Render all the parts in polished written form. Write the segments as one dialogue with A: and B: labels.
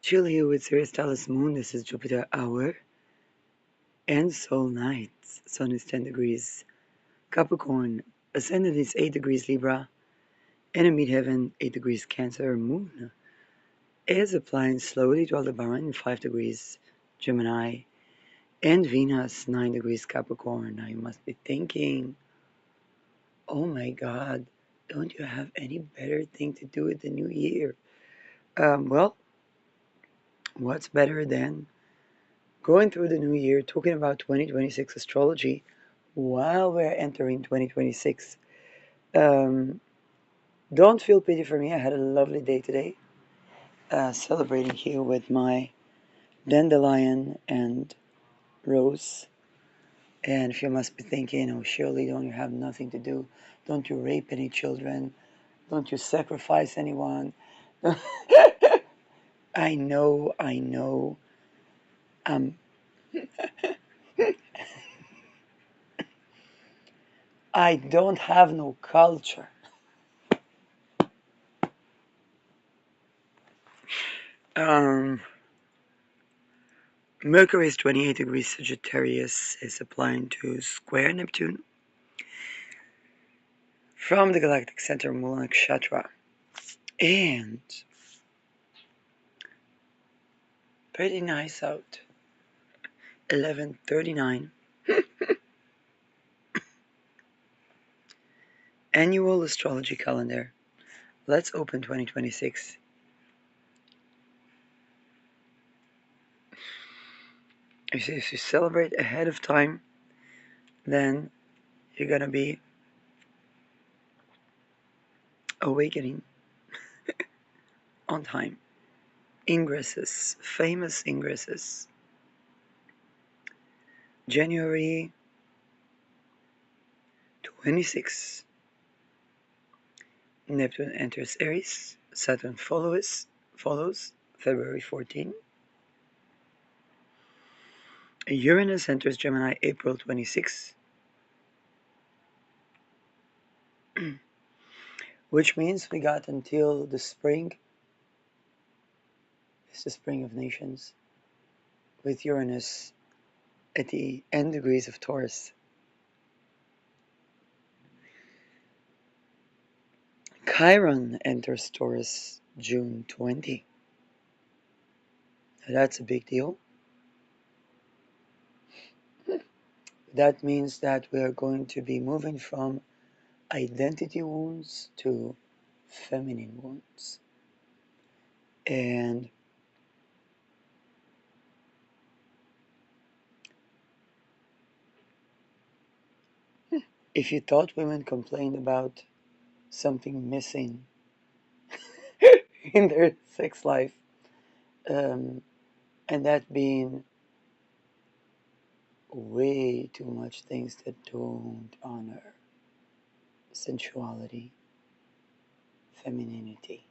A: Chill here with siriustalesmoon. This is Jupiter hour and soul nights. Sun is 10 degrees Capricorn. Ascendant is 8 degrees Libra. And in midheaven 8 degrees Cancer. Moon is applying slowly to Aldebaran in 5 degrees Gemini. And Venus 9 degrees Capricorn. Now you must be thinking, oh my God, don't you have any better thing to do with the new year? Well, what's better than going through the new year, talking about 2026 astrology while we're entering 2026. Um, don't feel pity for me. I had a lovely day today, celebrating here with my dandelion and rose. And if you must be thinking, oh, surely don't you have nothing to do? Don't you rape any children? Don't you sacrifice anyone? I know. Um, I don't have no culture. Um, Mercury is 28 degrees Sagittarius, is applying to square Neptune from the galactic center Mula Nakshatra. And pretty nice out. 11:39. Annual astrology calendar. Let's open 2026. If you celebrate ahead of time, then you're gonna be awakening on time. Ingresses, famous ingresses. January 26. Neptune enters Aries. Saturn follows February 14. Uranus enters Gemini April 26, which means we got until the spring. It's the spring of nations, with Uranus at the end degrees of Taurus. Chiron enters Taurus June 20. Now that's a big deal. That means that we are going to be moving from identity wounds to feminine wounds. And if you thought women complained about something missing in their sex life, and that being way too much things that don't honor sensuality, femininity,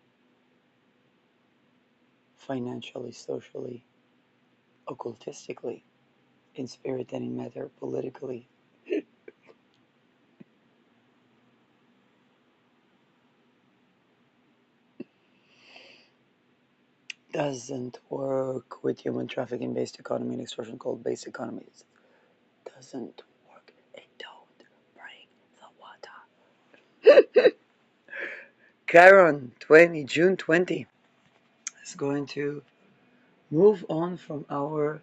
A: financially, socially, occultistically, in spirit and in matter, politically. Doesn't work with human trafficking based economy and extortion called base economies. Doesn't work. It don't bring the water. Chiron 20, June 20 is going to move on from our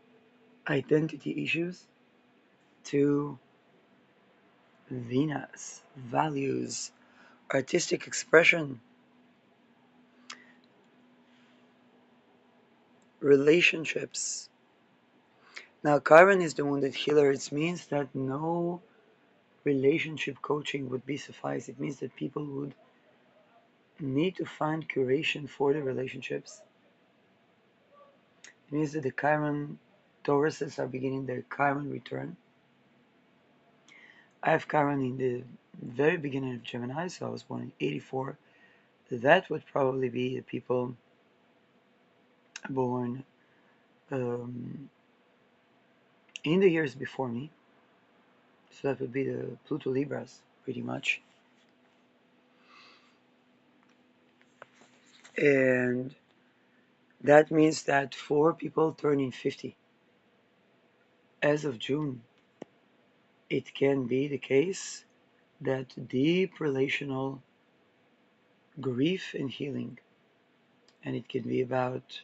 A: identity issues to Venus, values, artistic expression, relationships. Now, Chiron is the wounded healer. It means that no relationship coaching would be suffice. It means that people would need to find curation for the relationships. It means that the Chiron Tauruses are beginning their Chiron return. I have Chiron in the very beginning of Gemini, so I was born in 84. That would probably be the people born in the years before me. So that would be the Pluto Libras, pretty much. And That means that for people turning 50 as of June, it can be the case that deep relational grief and healing, and it can be about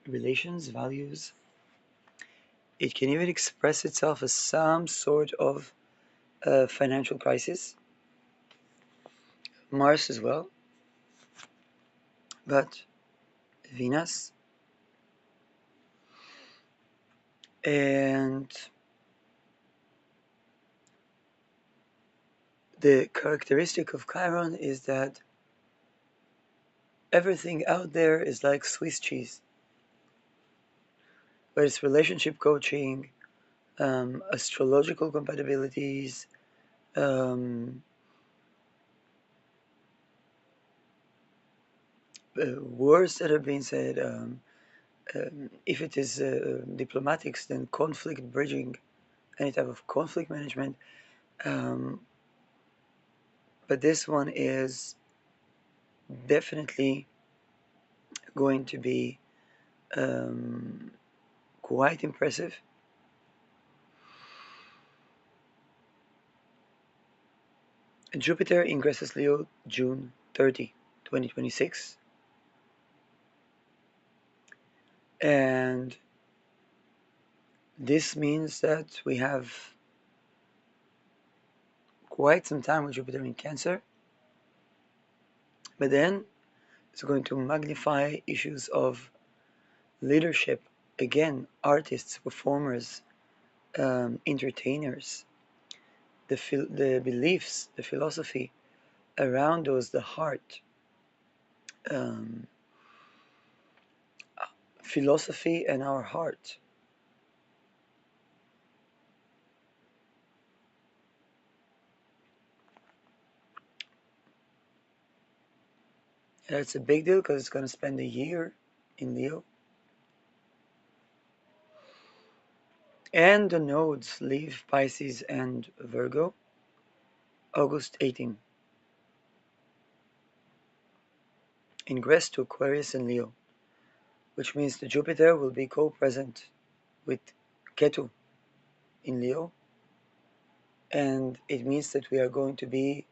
A: relations, values. It can even express itself as some sort of financial crisis, Mars as well, but Venus. And the characteristic of Chiron is that everything out there is like Swiss cheese, whether it's relationship coaching, astrological compatibilities, um, words that are being said. If it is diplomatics, then conflict bridging, any type of conflict management. Um, but this one is definitely going to be um, quite impressive. Jupiter ingresses Leo June 30, 2026. And this means that we have quite some time with Jupiter in Cancer. But then it's going to magnify issues of leadership. Again, artists, performers, entertainers, the beliefs, the philosophy around those, the heart, um, philosophy and our heart. And it's a big deal because it's going to spend a year in Leo. And the nodes leave Pisces and Virgo August 18, ingress to Aquarius and Leo, which means the Jupiter will be co-present with Ketu in Leo, and it means that we are going to be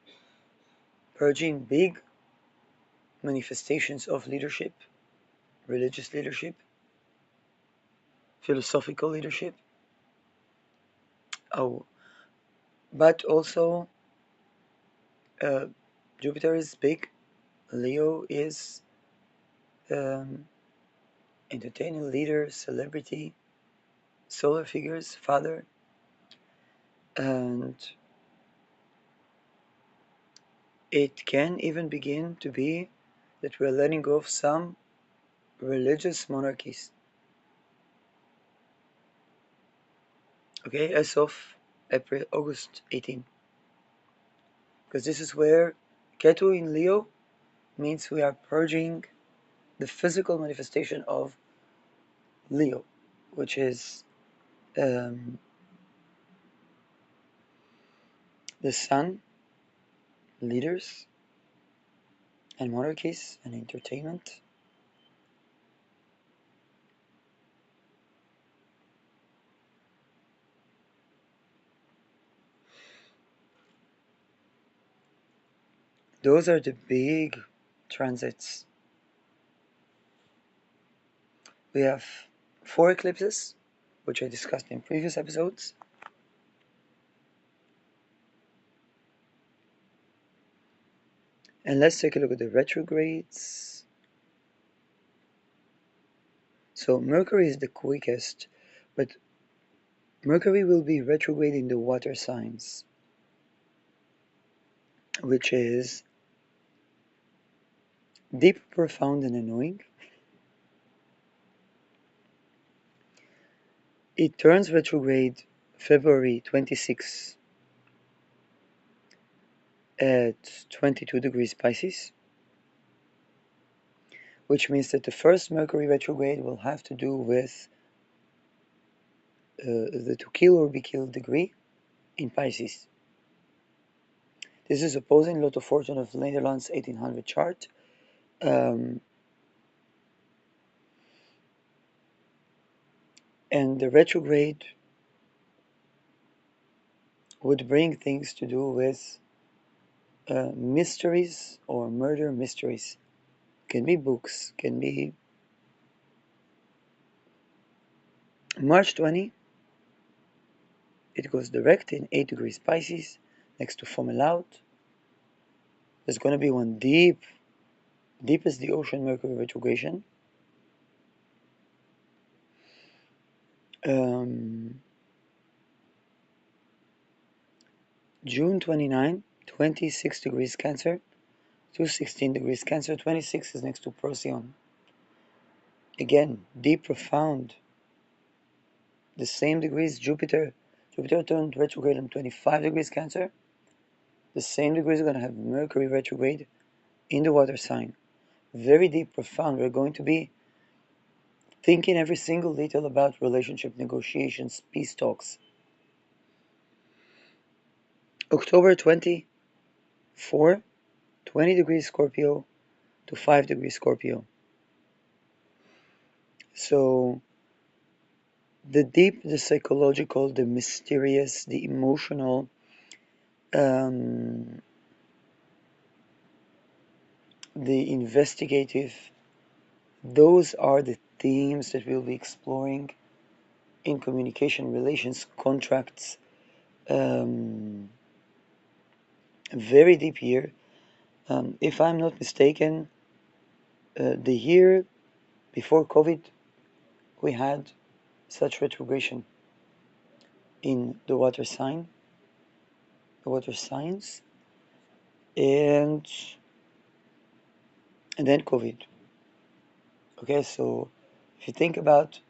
A: purging big manifestations of leadership, religious leadership, philosophical leadership. Oh, but also uh, Jupiter is big, Leo is um, entertaining leader, celebrity, solar figures, father, and it can even begin to be that we're letting go of some religious monarchies. Okay, as of August 18, because this is where Ketu in Leo means we are purging the physical manifestation of Leo, which is the sun, leaders, and monarchies, and entertainment. Those are the big transits. We have 4 eclipses, which I discussed in previous episodes. And let's take a look at the retrogrades. So Mercury is the quickest, but Mercury will be retrograde in the water signs, which is deep, profound, and annoying. It turns retrograde February 26 at 22 degrees Pisces, which means that the first Mercury retrograde will have to do with the to kill or be killed degree in Pisces. This is opposing Lot of Fortune of the Netherlands 1800 chart. Um, And the retrograde would bring things to do with mysteries or murder mysteries. Can be books, can be March 20. It goes direct in 8 degrees Pisces next to Fomalhaut. There's going to be one deep as the ocean Mercury retrogression. June 29, 26 degrees Cancer to 16 degrees Cancer. 26 is next to Procyon. Again, deep, profound. The same degrees Jupiter turned retrograde on 25 degrees Cancer. The same degrees are going to have Mercury retrograde in the water sign. Very deep, profound. We're going to be thinking every single detail about relationship negotiations, peace talks. October 24, 20 degrees Scorpio to 5 degrees Scorpio. So the deep, the psychological, the mysterious, the emotional, the investigative, those are the themes that we'll be exploring in communication, relations, contracts. Very deep year. If I'm not mistaken, the year before COVID, we had such retrogression in the water signs, and then COVID. Okay, so if you think about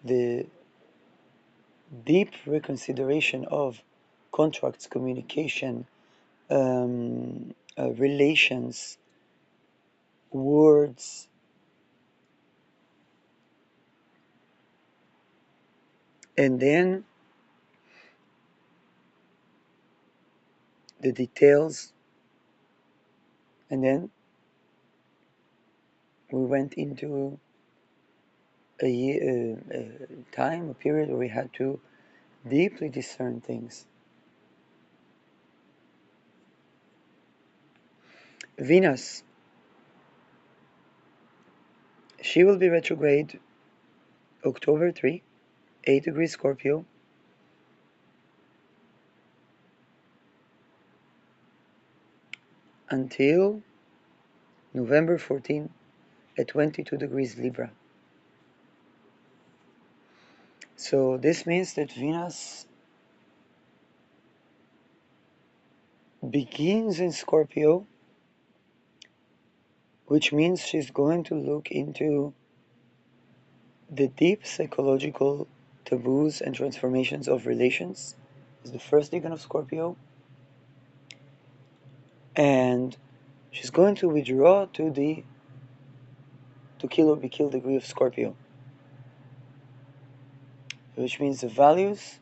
A: the deep reconsideration of contracts, communication, relations, words, and then the details, and then we went into a period where we had to deeply discern things. Venus, she will be retrograde October 3, 8 degrees Scorpio, until November 14 at 22 degrees Libra. So this means that Venus begins in Scorpio, which means she's going to look into the deep psychological taboos and transformations of relations. It's the first decan of Scorpio, and she's going to withdraw to the to kill or be killed degree of Scorpio, which means the values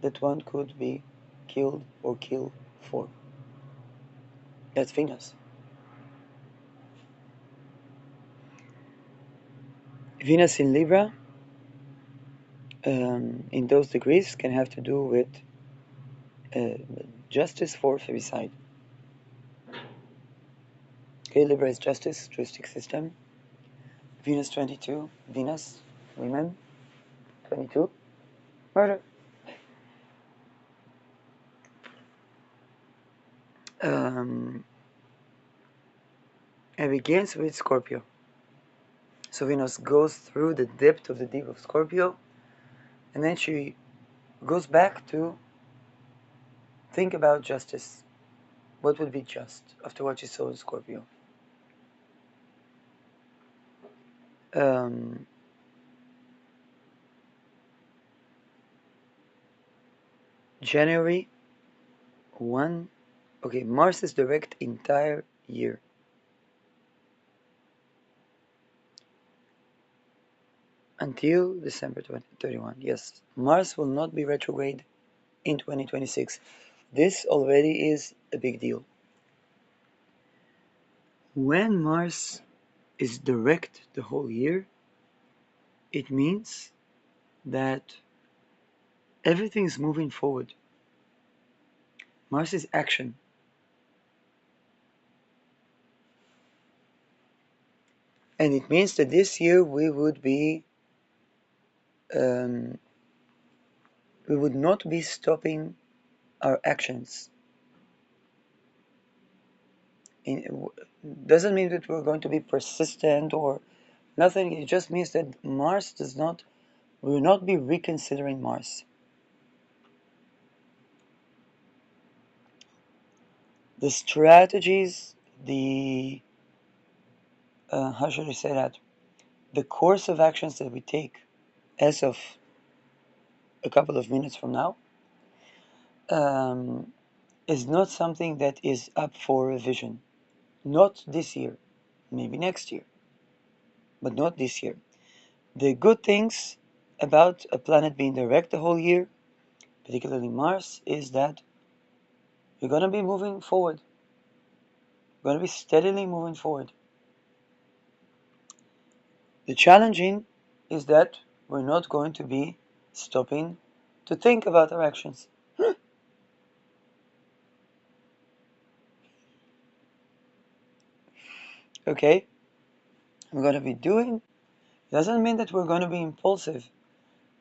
A: that one could be killed or kill for. That's Venus. Venus in Libra, in those degrees, can have to do with justice for femicide. Okay, Libra is justice, juristic system. Venus 22, Venus, women, 22, murder. It begins with Scorpio. So Venus goes through the depth of the deep of Scorpio, and then she goes back to think about justice. What would be just after what she saw in Scorpio? January 1. Okay, Mars is direct entire year. Until December 31. Yes, Mars will not be retrograde in 2026. This already is a big deal. When Mars is direct the whole year, it means that everything is moving forward. Mars is action. And it means that this year we would not be stopping our actions. It doesn't mean that we're going to be persistent or nothing. It just means that Mars will not be reconsidering Mars. The strategies, how should I say that? The course of actions that we take as of a couple of minutes from now um, is not something that is up for revision. Not this year, maybe next year, but not this year. The good things about a planet being direct the whole year, particularly Mars, is that you're going to be moving forward. You're going to be steadily moving forward. The challenging is that we're not going to be stopping to think about our actions. Okay? We're going to be doing, doesn't mean that we're going to be impulsive,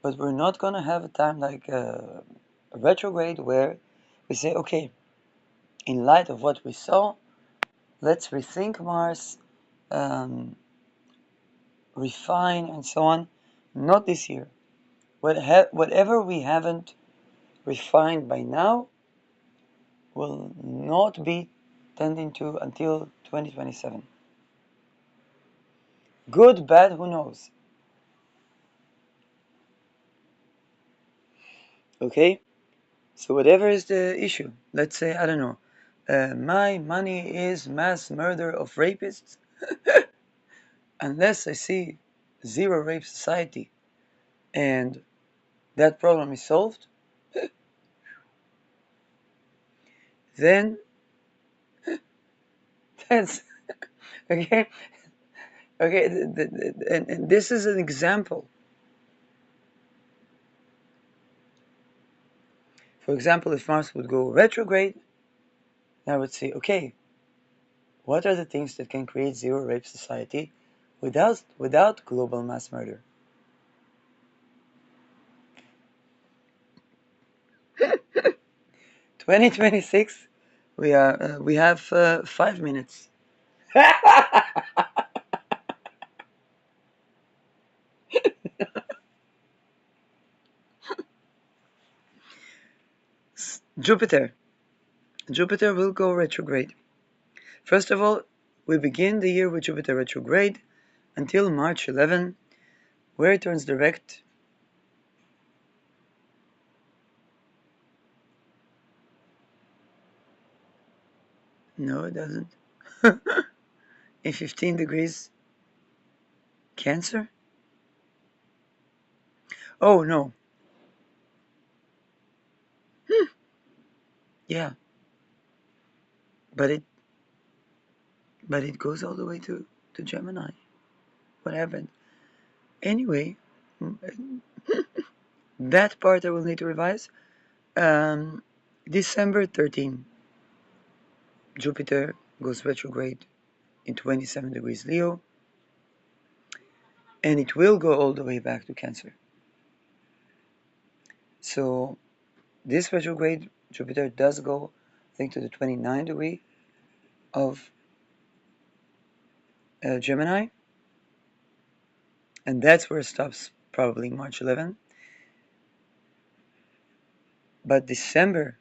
A: but we're not going to have a time like a retrograde where we say, okay, in light of what we saw, let's rethink Mars, refine, and so on. Not this year. Whatever we haven't refined by now will not be tending to until 2027. Good, bad, who knows? Okay? So whatever is the issue, let's say, I don't know, my money is mass murder of rapists. Unless I see zero rape society and that problem is solved, then that's okay. Okay, and this is an example. For example, if Mars would go retrograde, I would say, okay, what are the things that can create zero rape society without global mass murder? 2026, we have 5 minutes. Jupiter. Jupiter will go retrograde. First of all, we begin the year with Jupiter retrograde until March 11, where it turns direct. No, it doesn't. In 15 degrees Cancer? Oh, no. Yeah, but it goes all the way to Gemini. What happened? Anyway, that part I will need to revise. December 13, Jupiter goes retrograde in 27 degrees Leo, and it will go all the way back to Cancer. So this retrograde Jupiter does go, I think, to the 29 degree of Gemini, and that's where it stops, probably March 11. But December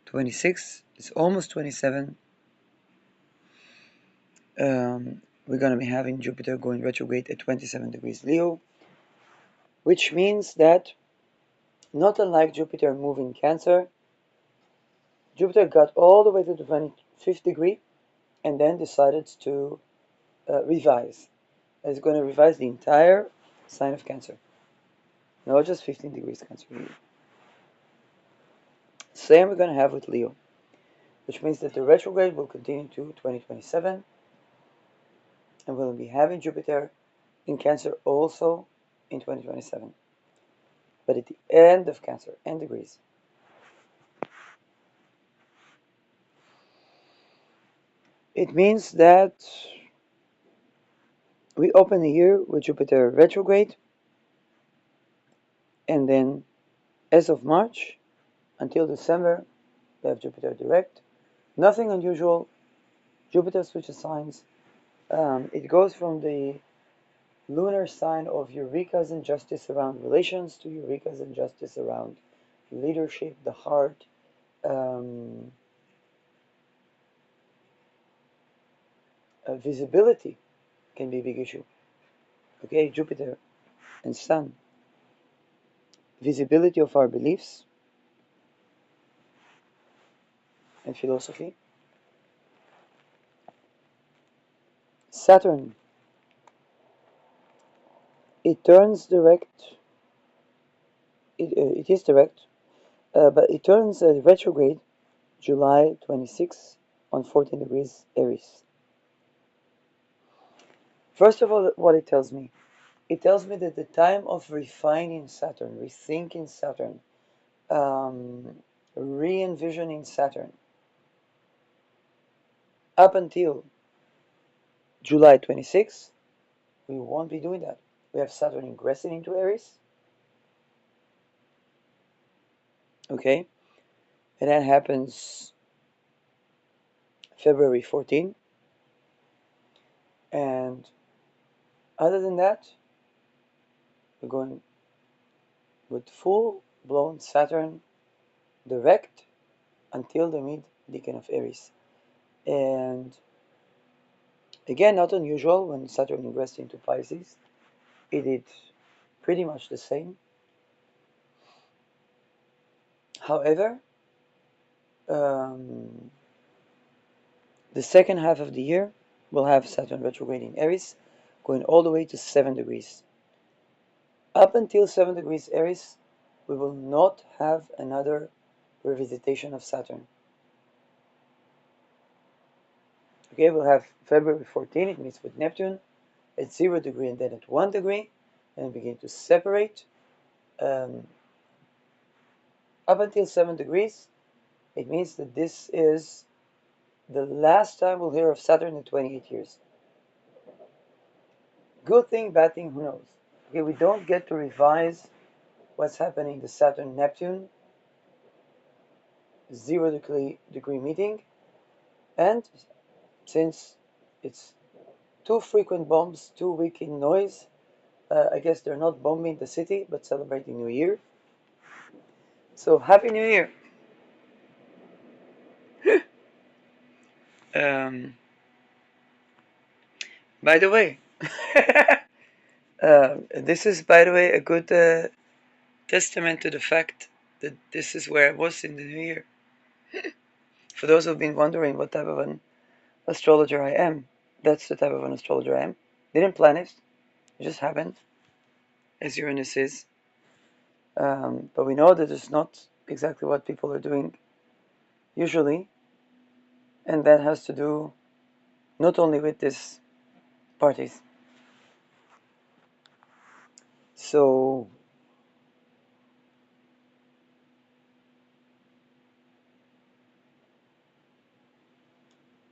A: 26, it's almost 27. We're going to be having Jupiter going retrograde at 27 degrees Leo, which means that, not unlike Jupiter moving Cancer, Jupiter got all the way to the 25th degree and then decided to revise. It's going to revise the entire sign of Cancer, not just 15 degrees Cancer. Same we're going to have with Leo, which means that the retrograde will continue to 2027, and we'll be having Jupiter in Cancer also in 2027. but at the end of Cancer, end degrees. It means that we open the year with Jupiter retrograde, and then as of March until December, we have Jupiter direct. Nothing unusual. Jupiter switches signs. It goes from the lunar sign of Eureka's injustice around relations to Eureka's injustice around leadership, the heart. Visibility can be a big issue. Okay, Jupiter and Sun. Visibility of our beliefs and philosophy. Saturn. It turns direct. It is direct, but it turns retrograde July 26 on 14 degrees Aries. First of all, what it tells me that the time of refining Saturn, rethinking Saturn, re-envisioning Saturn, up until July 26, we won't be doing that. We have Saturn ingressing into Aries. Okay, and that happens February 14. And other than that, we're going with full-blown Saturn direct until the mid-decan of Aries. And again, not unusual when Saturn ingressed into Pisces. It did pretty much the same. However, the second half of the year will have Saturn retrograde in Aries, going all the way to 7 degrees. Up until 7 degrees Aries, we will not have another revisitation of Saturn. Okay, we'll have February 14, it meets with Neptune at 0 degree and then at 1 degree, and begin to separate. Up until 7 degrees, it means that this is the last time we'll hear of Saturn in 28 years. Good thing, bad thing, who knows? Okay, we don't get to revise what's happening to Saturn-Neptune 0 degree meeting, and since it's too frequent bombs, too weak in noise, I guess they're not bombing the city, but celebrating New Year. So, Happy New Year! By the way, this is, by the way, a good testament to the fact that this is where I was in the New Year. For those who've been wondering what type of an astrologer I am, that's the type of an astrologer I am. Didn't plan it, it just happened, as Uranus is. But we know that it's not exactly what people are doing usually, and that has to do not only with these parties. So,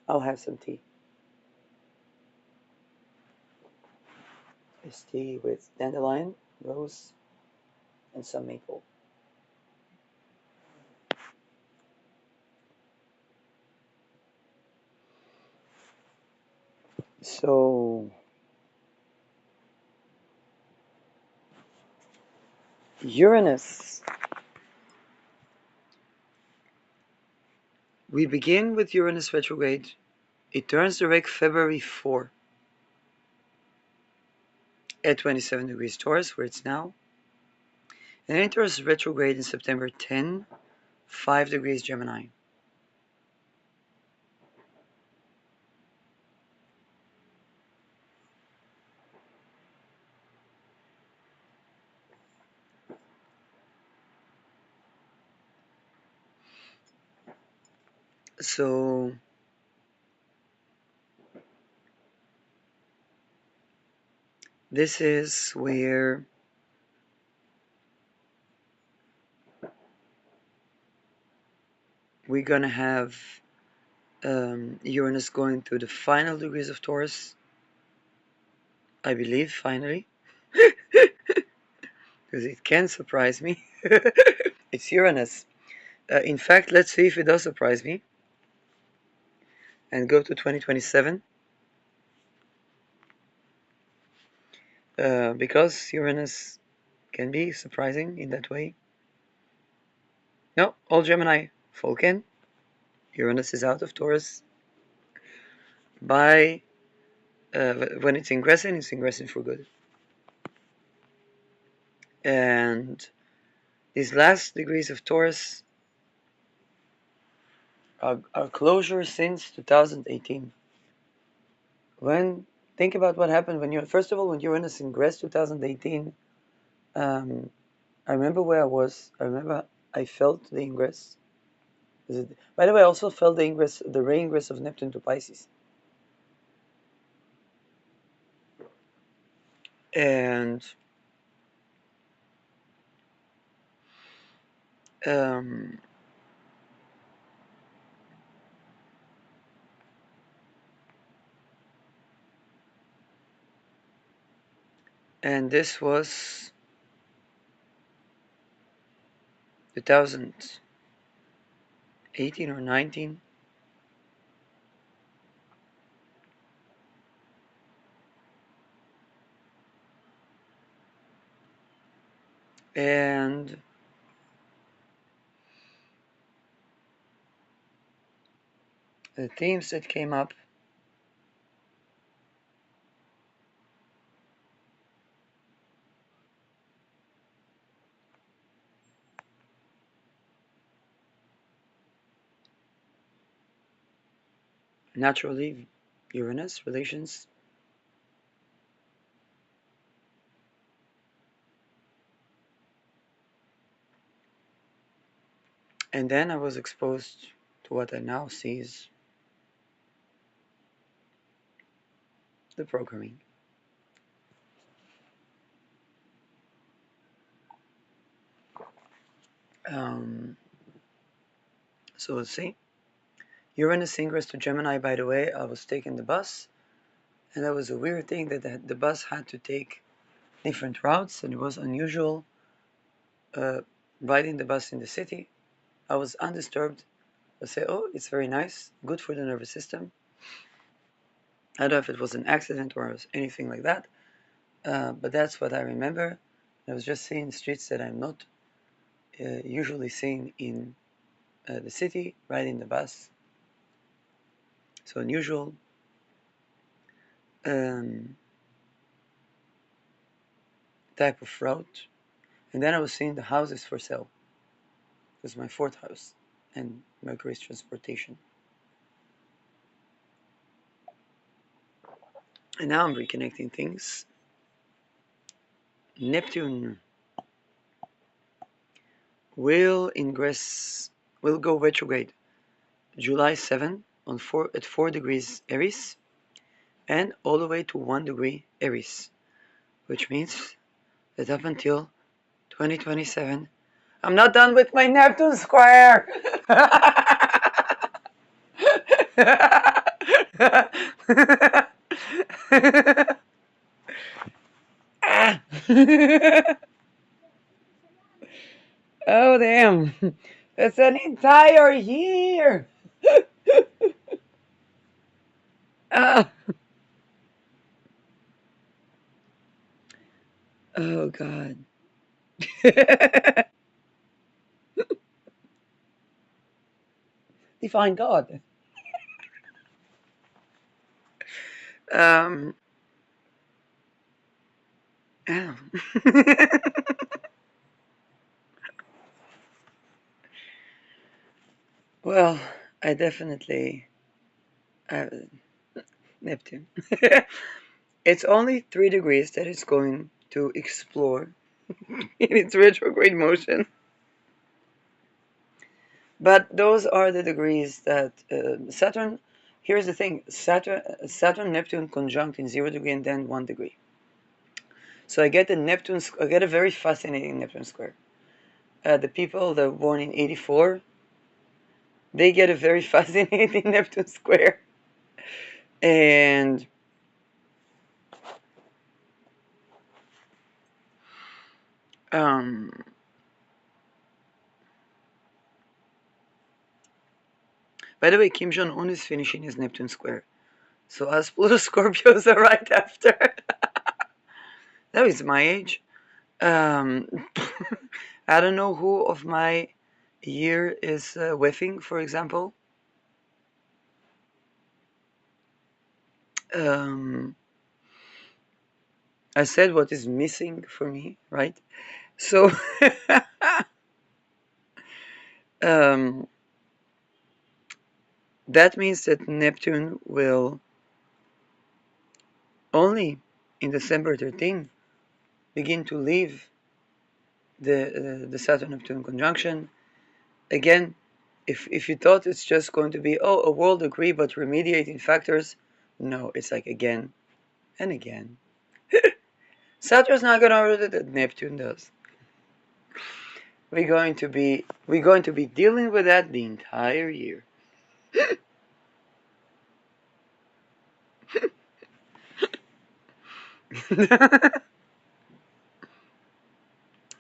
A: I'll have some tea. It's tea with dandelion, rose, and some maple. So, Uranus. We begin with Uranus retrograde. It turns direct February 4 at 27 degrees Taurus, where it's now. And it enters retrograde in September 10, 5 degrees Gemini. So, this is where we're gonna have Uranus going through the final degrees of Taurus, I believe, finally, because it can surprise me. It's Uranus. In fact, let's see if it does surprise me and go to 2027, because Uranus can be surprising in that way. No, all Gemini, Falcon. Uranus is out of Taurus. By when it's ingressing for good. And these last degrees of Taurus are closure since 2018. Think about what happened first of all, when Uranus ingressed 2018. I remember where I was. I remember I felt the ingress. By the way, I also felt the re-ingress of Neptune to Pisces. And um, and this was 2018 or 19. And the themes that came up, naturally, Uranus, relations. And then I was exposed to what I now see is the programming. So let's see. Uranus ingress to Gemini, by the way. I was taking the bus, and that was a weird thing that the bus had to take different routes, and it was unusual riding the bus in the city. I was undisturbed. I say, oh, it's very nice, good for the nervous system. I don't know if it was an accident or anything like that, but that's what I remember. I was just seeing streets that I'm not usually seeing in the city, riding the bus. So unusual. Type of route. And then I was seeing the houses for sale. It was my fourth house, and Mercury's transportation. And now I'm reconnecting things. Neptune will go retrograde July 7 at 4 degrees Aries and all the way to 1 degree Aries, which means that up until 2027, I'm not done with my Neptune square. Oh, damn. That's an entire year. Ah. Oh, God. Define God. Oh. Well, I definitely Neptune. It's only 3 degrees that it's going to explore in its retrograde motion. But those are the degrees that Saturn. Here's the thing: Saturn, Neptune conjunct in 0 degree and then 1 degree. So I get a very fascinating Neptune square. The people that were born in 84 they get a very fascinating Neptune square. And by the way, Kim Jong-un is finishing his Neptune square. So us Pluto Scorpios are right after. That is my age. Um, I don't know who of my year is whiffing, for example. Um, I said what is missing for me, right? So um, that means that Neptune will only in December 13 begin to leave the Saturn Neptune conjunction. Again, if you thought it's just going to be a world degree but remediating factors, no, it's like again and again. Saturn's not gonna do that Neptune does. We're going to be dealing with that the entire year.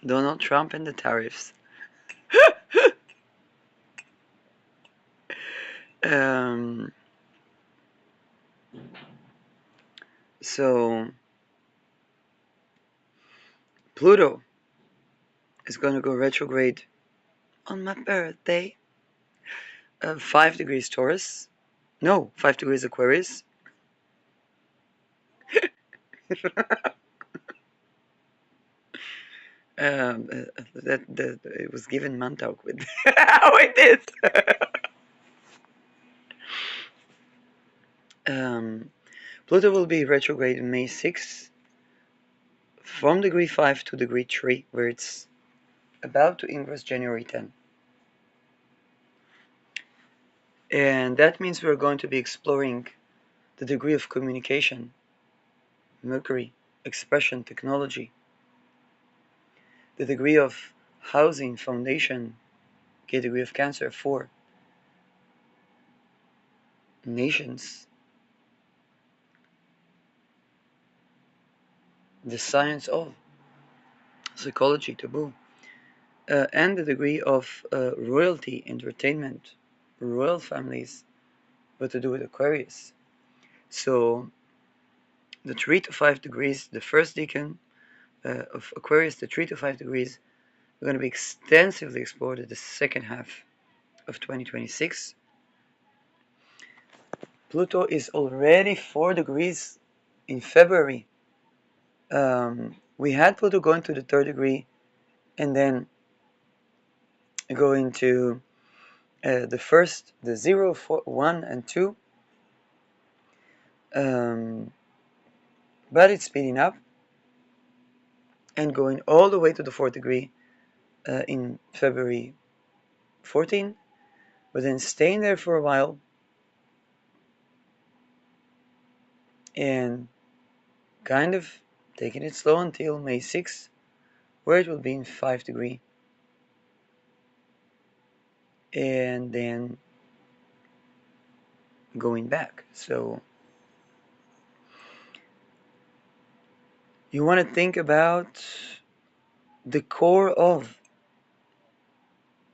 A: Donald Trump and the tariffs. um, so Pluto is going to go retrograde on my birthday. 5 degrees Taurus. No, 5 degrees Aquarius. That it was given Montauk with how it is. Pluto will be retrograde in May 6th from degree 5 to degree 3, where it's about to ingress January 10. And that means we're going to be exploring the degree of communication, Mercury, expression, technology, the degree of housing, foundation, okay, degree of Cancer, 4, nations, the science of psychology, taboo, and the degree of royalty, entertainment, royal families, but to do with Aquarius. So the 3 to 5 degrees, the first decan of Aquarius, the 3 to 5 degrees, are going to be extensively explored in the second half of 2026. Pluto is already 4 degrees in February. We had Pluto going to the third degree and then go into the first, the 0, 4, 1, and 2. But it's speeding up and going all the way to the fourth degree in February 14, but then staying there for a while and kind of taking it slow until May 6, where it will be in 5 degree. And then going back. So you want to think about the core of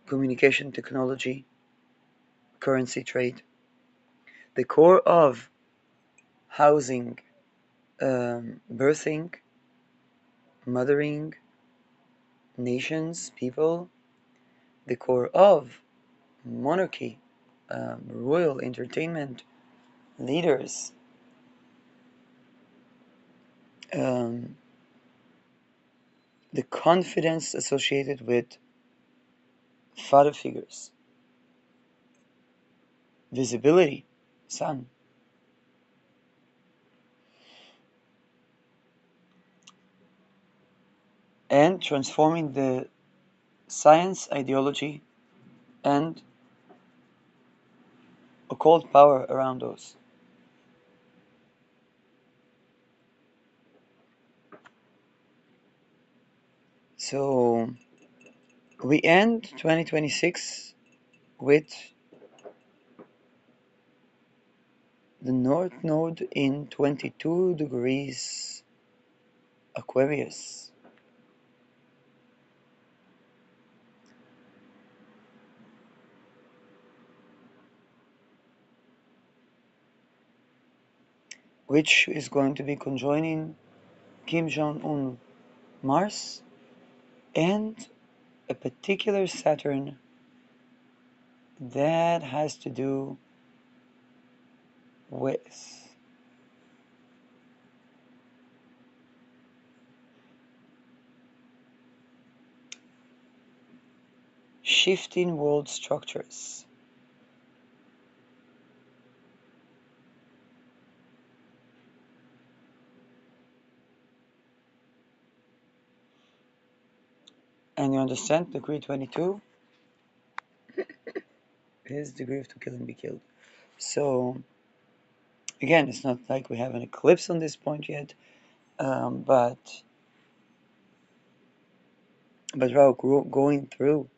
A: communication technology, currency trade, the core of housing, birthing, mothering, nations, people, the core of monarchy, royal entertainment, leaders, um, the confidence associated with father figures, visibility, sun. And transforming the science, ideology, and occult power around those. So we end 2026 with the North Node in 22 degrees Aquarius. Which is going to be conjoining Kim Jong-un Mars and a particular Saturn that has to do with shifting world structures. And you understand, degree 22 is degree of to kill and be killed. So again, it's not like we have an eclipse on this point yet, but Rahu going through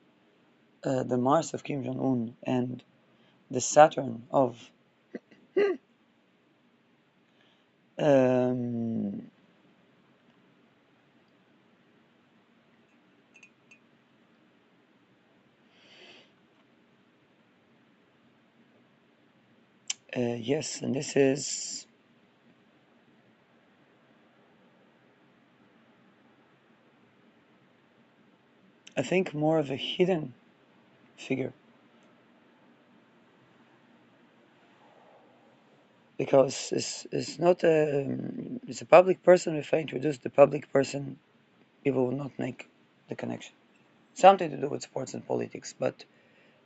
A: the Mars of Kim Jong-un and the Saturn of yes, and this is I think more of a hidden figure, because it's not it's a public person. If I introduce the public person, people will not make the connection. Something to do with sports and politics, but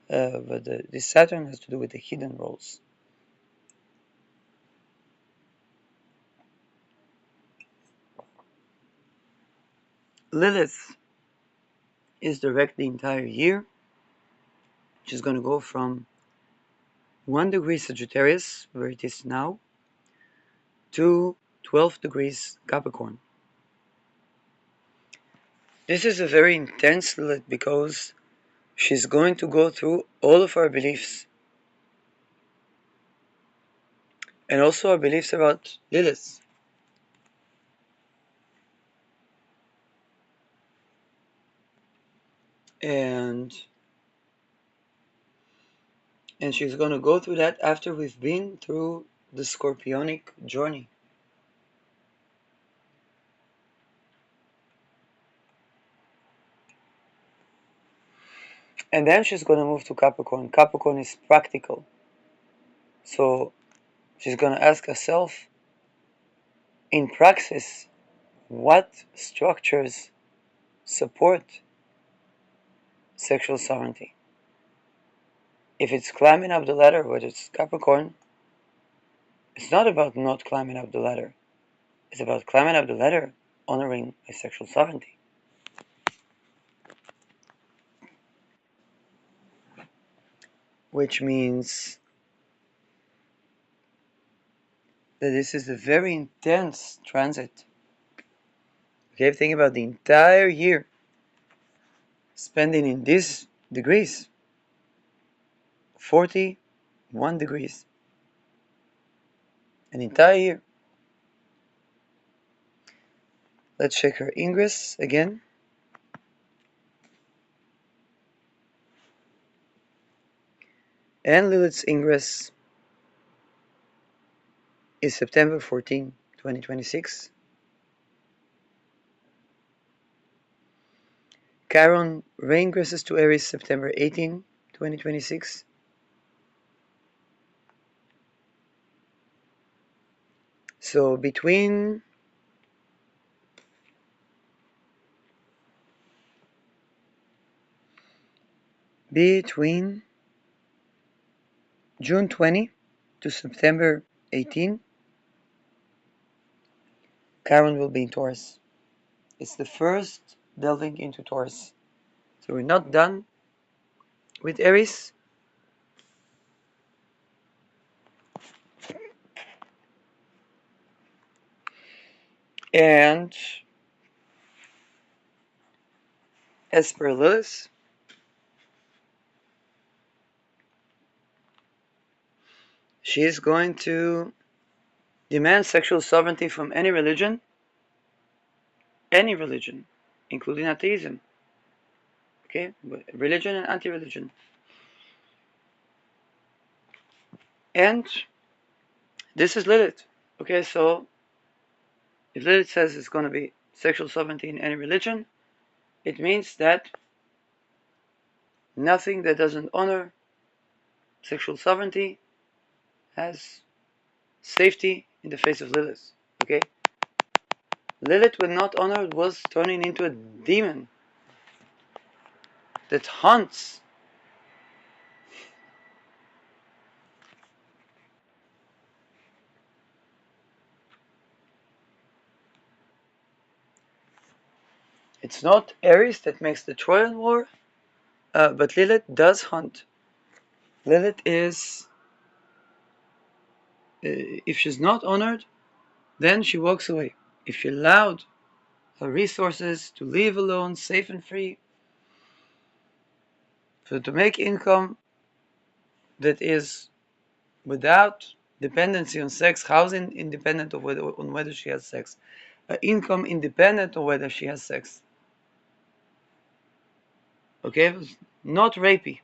A: this Saturn has to do with the hidden roles. Lilith is direct the entire year. She's going to go from 1 degree Sagittarius, where it is now, to 12 degrees Capricorn. This is a very intense Lilith because she's going to go through all of our beliefs and also our beliefs about Lilith. And she's going to go through that after we've been through the Scorpionic journey. And then she's going to move to Capricorn. Capricorn is practical. So she's going to ask herself, in praxis, what structures support sexual sovereignty? If it's climbing up the ladder, whether it's Capricorn, it's not about not climbing up the ladder. It's about climbing up the ladder, honoring my sexual sovereignty. Which means that this is a very intense transit. Okay, think about the entire year spending in these degrees, 41 degrees, an entire year. Let's check her ingress again. And Lilith's ingress is September 14, 2026. Chiron reingresses to Aries September 18, 2026. So between June 20 to September 18, Chiron will be in Taurus. It's the first delving into Taurus. So we're not done with Aries. And as per Lilith, she is going to demand sexual sovereignty from any religion, including atheism. Okay, religion and anti-religion. And this is Lilith. Okay, so if Lilith says it's going to be sexual sovereignty in any religion, it means that nothing that doesn't honor sexual sovereignty has safety in the face of Lilith. Okay? Lilith, when not honored, was turning into a demon that hunts. It's not Aries that makes the Trojan War, but Lilith does hunt. Lilith is, if she's not honored, then she walks away. If she allowed her resources to live alone, safe and free, to make income that is without dependency on sex, housing independent of whether she has sex, income independent of whether she has sex. Okay, not rapey.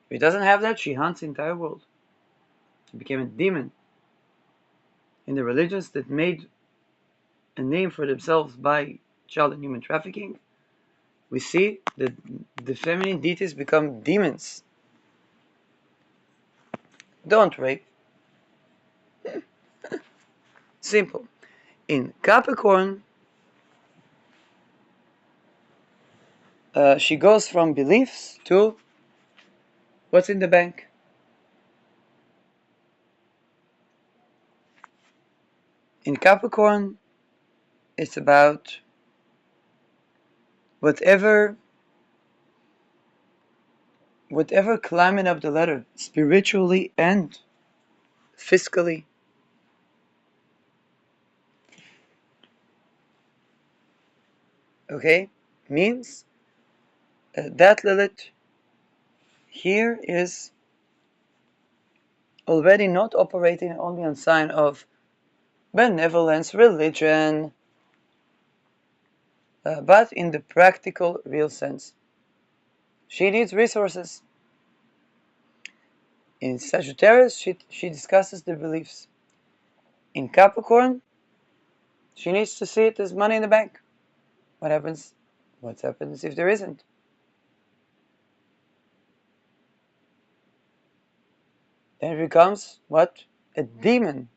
A: If he doesn't have that, she hunts the entire world. She became a demon. In the religions that made a name for themselves by child and human trafficking, we see that the feminine deities become demons. Don't rape. Simple. In Capricorn, she goes from beliefs to what's in the bank. In Capricorn, it's about whatever climbing up the ladder, spiritually and fiscally. Okay, means that Lilith here is already not operating only on sign of benevolence, religion, but in the practical, real sense. She needs resources. In Sagittarius, she discusses the beliefs. In Capricorn, she needs to see it as money in the bank. What happens if there isn't? Then it becomes what? A demon.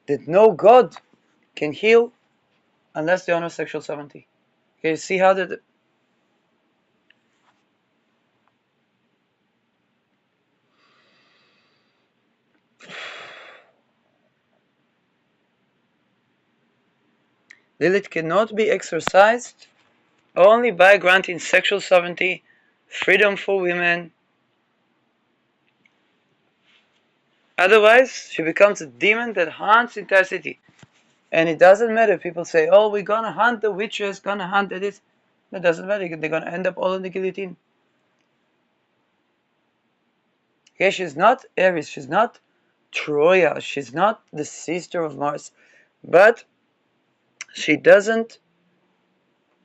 A: That no God can heal unless they honor sexual sovereignty. Okay, see how that Lilith cannot be exercised only by granting sexual sovereignty, freedom for women. Otherwise, she becomes a demon that haunts the entire city. And it doesn't matter. People say, oh, we're gonna hunt the witches, gonna hunt this. That doesn't matter. They're gonna end up all in the guillotine. Okay, she's not Aries. She's not Troya. She's not the sister of Mars. But she doesn't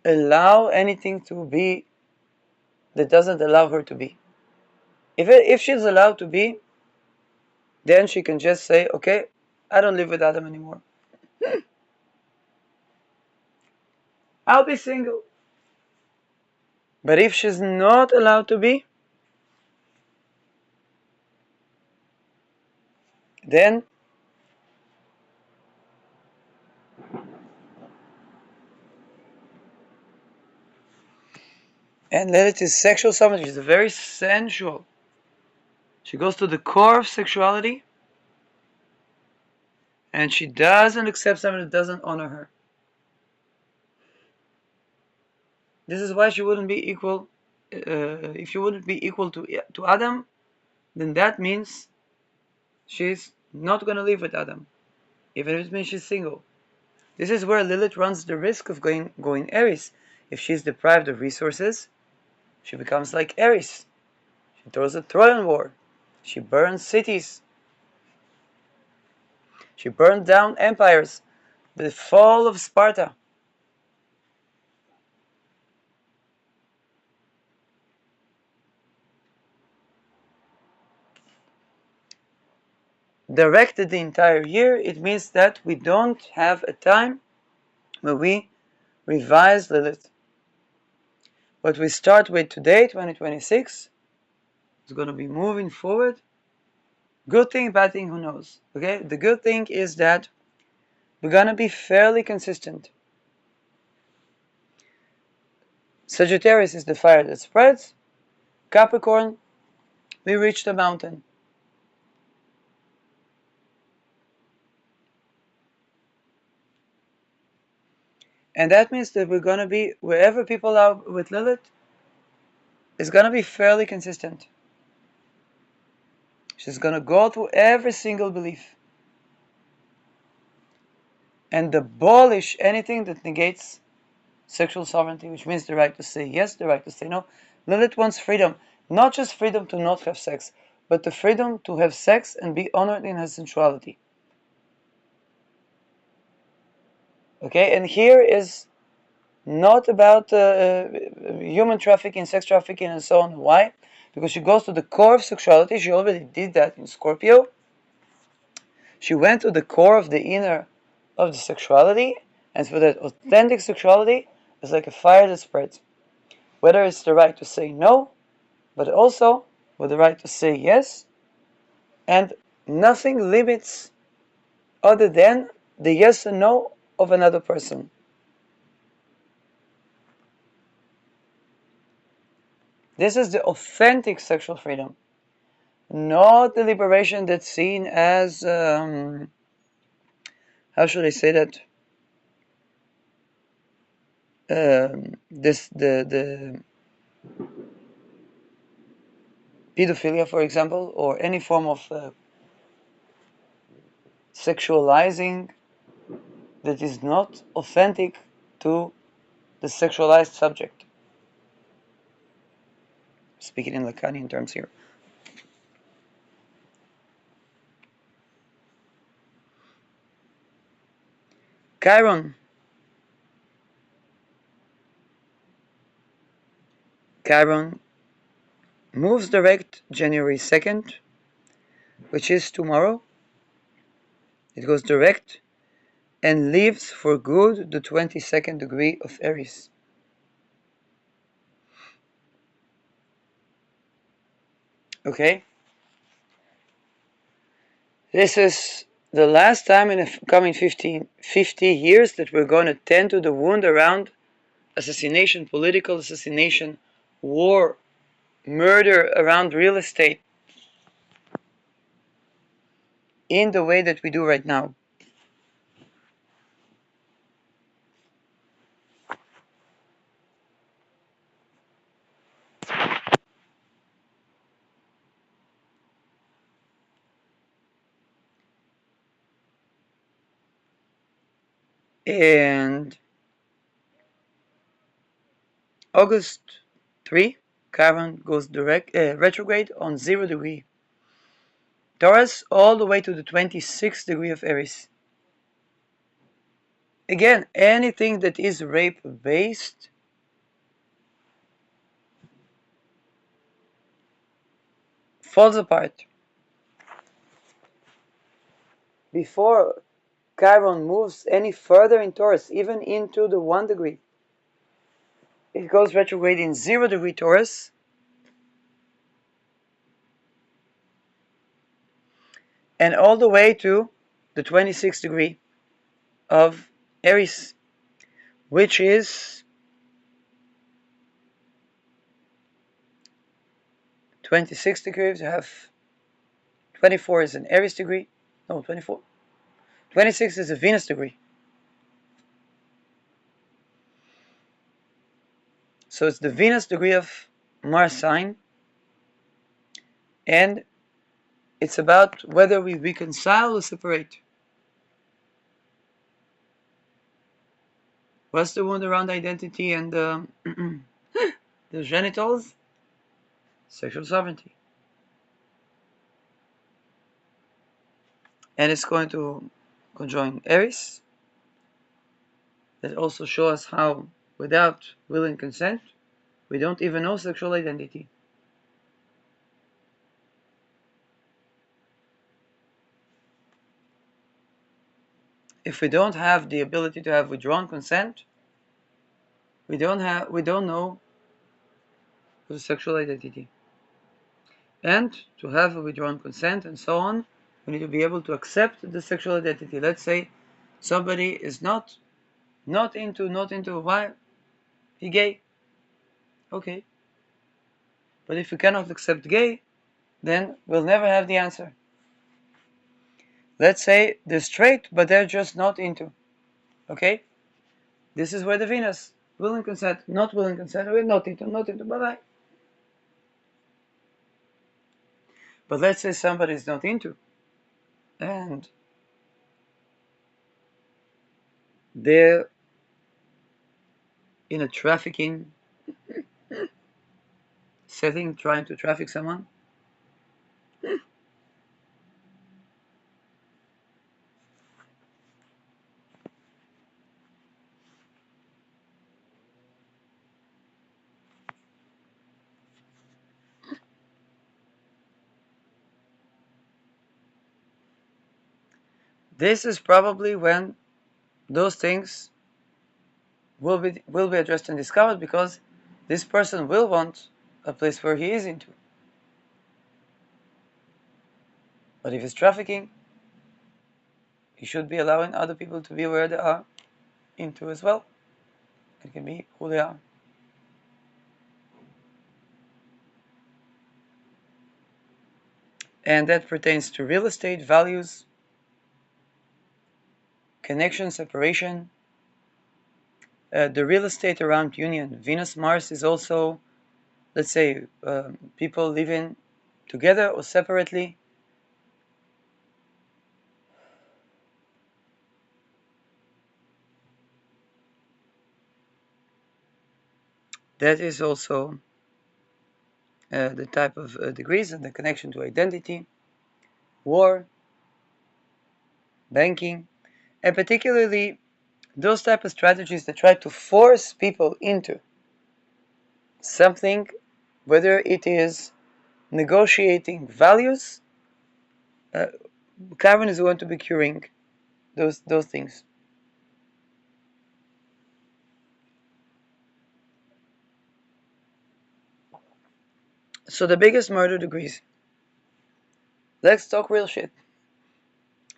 A: allow anything to be that doesn't allow her to be. If she's allowed to be, then she can just say, okay, I don't live with Adam anymore. I'll be single. But if she's not allowed to be, then and Lilith is sexual sovereignty. She's very sensual. She goes to the core of sexuality, and she doesn't accept someone that doesn't honor her. This is why she wouldn't be equal. If she wouldn't be equal to Adam, then that means she's not going to live with Adam. even if it means she's single. This is where Lilith runs the risk of going Aries. If she's deprived of resources, she becomes like Aries. She throws a Trojan war. She burns cities. She burned down empires. The fall of Sparta. Directed the entire year, it means that we don't have a time where we revise Lilith. What we start with today, 2026, is going to be moving forward. Good thing, bad thing, who knows? Okay, the good thing is that we're going to be fairly consistent. Sagittarius is the fire that spreads. Capricorn, we reach the mountain. And that means that we're going to be, wherever people are with Lilith, is going to be fairly consistent. She's going to go through every single belief and abolish anything that negates sexual sovereignty, which means the right to say yes, the right to say no. Lilith wants freedom, not just freedom to not have sex, but the freedom to have sex and be honored in her sensuality. Okay, and here is not about human trafficking, sex trafficking, and so on. Why? Because she goes to the core of sexuality. She already did that in Scorpio. She went to the core of the inner of the sexuality, and for that authentic sexuality, it's like a fire that spreads. Whether it's the right to say no, but also with the right to say yes, and nothing limits other than the yes and no of another person. This is the authentic sexual freedom, not the liberation that's seen as, how should I say that? The pedophilia, for example, or any form of sexualizing that is not authentic to the sexualized subject. Speaking in Lacanian terms here. Chiron. Chiron moves direct January 2nd, which is tomorrow. It goes direct and leaves for good the 22nd degree of Aries. Okay? This is the last time in the coming 50 years that we're going to tend to the wound around assassination, political assassination, war, murder around real estate in the way that we do right now. And August 3, Chiron goes retrograde on 0 degree Taurus all the way to the 26th degree of Aries. Again, anything that is rape based falls apart. Before Chiron moves any further in Taurus, even into the 1 degree, it goes retrograde in 0 degree Taurus. And all the way to the 26th degree of Aries, which is 26 degrees. You have 24 is an Aries degree. No, 24. 26 is a Venus degree. So it's the Venus degree of Mars sign. And it's about whether we reconcile or separate. What's the wound around identity and the genitals? Sexual sovereignty. And it's going to conjoin Aries. That also shows us how, without will and consent, we don't even know sexual identity. If we don't have the ability to have withdrawn consent, we don't know the sexual identity. And to have a withdrawn consent and so on, we need to be able to accept the sexual identity. Let's say somebody is not into why he gay. Okay. But if we cannot accept gay, then we'll never have the answer. Let's say they're straight, but they're just not into. Okay? This is where the Venus, will and consent, not will and consent, we're not into, bye-bye. But let's say somebody is not into, and they're in a trafficking setting, trying to traffic someone. This is probably when those things will be addressed and discovered, because this person will want a place where he is into. But if it's trafficking, he should be allowing other people to be where they are into as well. It can be who they are. And that pertains to real estate, values, connection, separation. The real estate around union. Venus, Mars is also, let's say, people living together or separately. That is also the type of degrees and the connection to identity, war, banking, and particularly those type of strategies that try to force people into something, whether it is negotiating values. Chiron is going to be curing those things. So the biggest murder degrees. Let's talk real shit.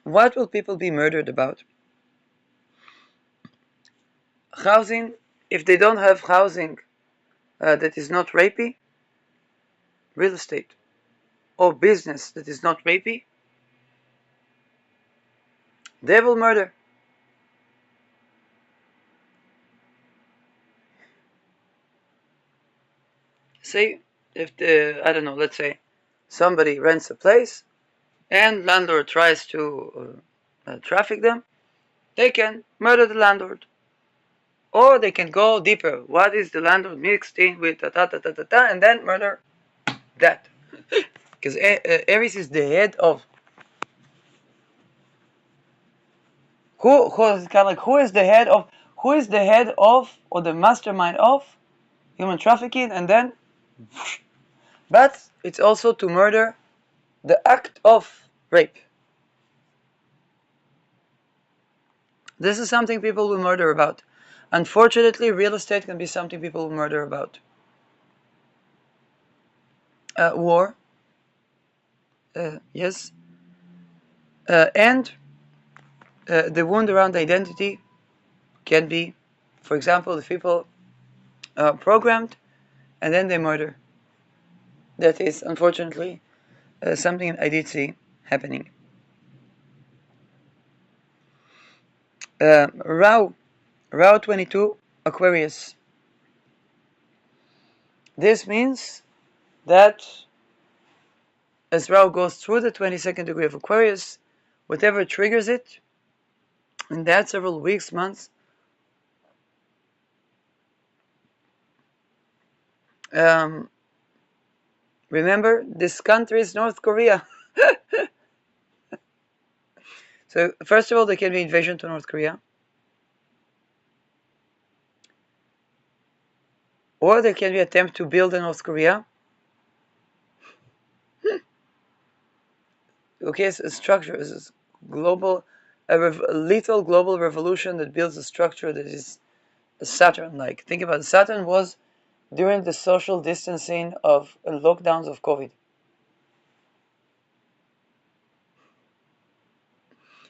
A: What will people be murdered about? Housing. If they don't have housing that is not rapey, real estate, or business that is not rapey, they will murder. Say, if I don't know, let's say somebody rents a place and landlord tries to traffic them, they can murder the landlord. Or they can go deeper. What is the landlord mixed in with and then murder that. Because Aries is the head of who is kind of like who is the head of or the mastermind of human trafficking, and then but it's also to murder the act of rape. This is something people will murder about. Unfortunately, real estate can be something people will murder about. War, yes, and the wound around identity can be, for example, the people programmed and then they murder. That is, unfortunately, something I did see happening. Rahu 22, Aquarius. This means that as Rahu goes through the 22nd degree of Aquarius, whatever triggers it, in that several weeks, months, Remember, this country is North Korea. So, first of all, there can be invasion to North Korea. Or there can be attempt to build in North Korea. Okay, it's a structure. It's global, a lethal global revolution that builds a structure that is Saturn-like. Think about it. Saturn was during the social distancing of lockdowns of COVID.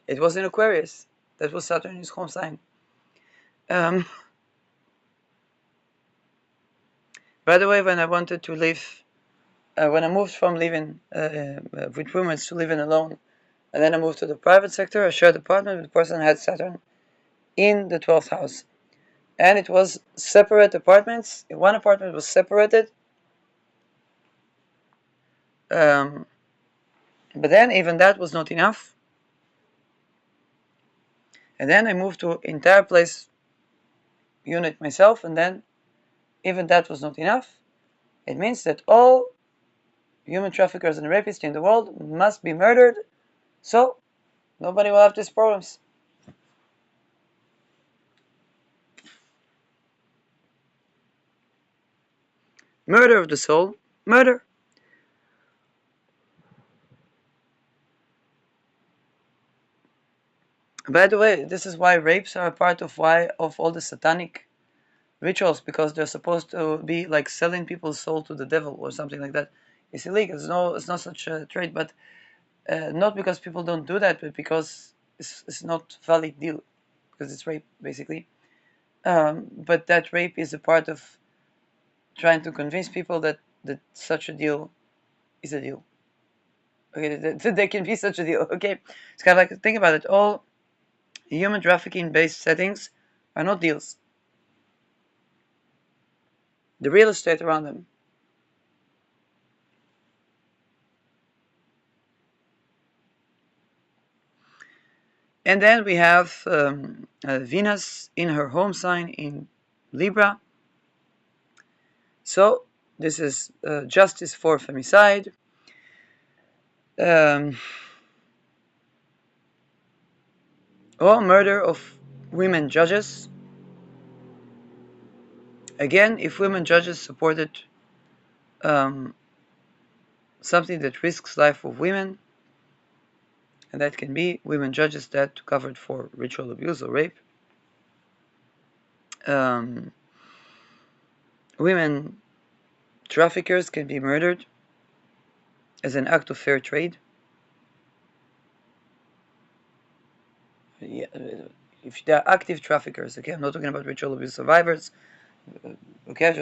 A: It was in Aquarius. That was Saturn in his home sign. By the way, when I wanted to live, when I moved from living with roommates to living alone, and then I moved to the private sector, I shared apartment with a person who had Saturn in the 12th house. And it was separate apartments. One apartment was separated. But then even that was not enough. And then I moved to entire place unit myself, and then even that was not enough. It means that all human traffickers and rapists in the world must be murdered, so nobody will have these problems. Murder of the soul, murder. By the way, this is why rapes are a part of all the satanic rituals, because they're supposed to be like selling people's soul to the devil or something like that. It's illegal. It's not such a trade, but not because people don't do that, but because it's not valid deal, because it's rape basically. But that rape is a part of trying to convince people that such a deal is a deal. Okay, that there can be such a deal. Okay, it's kind of like, think about it. All human trafficking based settings are not deals. The real estate around them. And then we have Venus in her home sign in Libra. So this is justice for femicide. Or murder of women judges. Again, if women judges supported something that risks life of women, and that can be women judges that covered for ritual abuse or rape. Women traffickers can be murdered as an act of fair trade. Yeah, if they're active traffickers, okay, I'm not talking about ritual abuse survivors. Okay,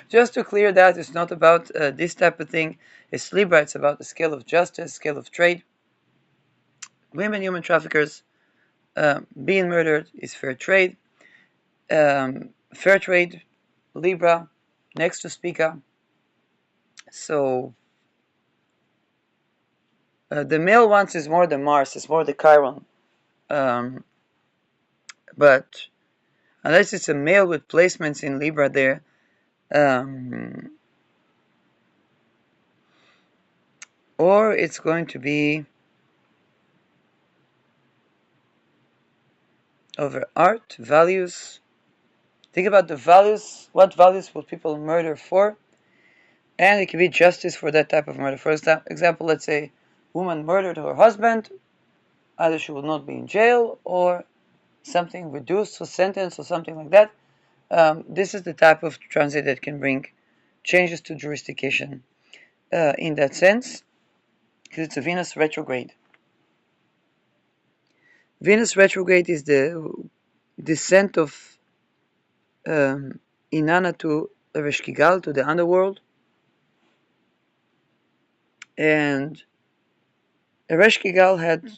A: just to clear that, it's not about this type of thing. It's Libra. It's about the scale of justice, scale of trade. Women human traffickers being murdered is fair trade. Fair trade, Libra, next to Spica. So the male ones is more the Mars, it's more the Chiron. But unless it's a male with placements in Libra there, or it's going to be over art, values. Think about the values. What values will people murder for? And it can be justice for that type of murder. For example, let's say woman murdered her husband. Either she will not be in jail or something reduced for sentence or something like that. This is the type of transit that can bring changes to jurisdiction in that sense, because it's a Venus retrograde. Venus retrograde is the descent of Inanna to Ereshkigal, to the underworld. And Ereshkigal had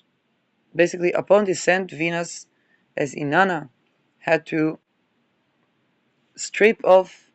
A: basically, upon descent, Venus as Inanna had to strip off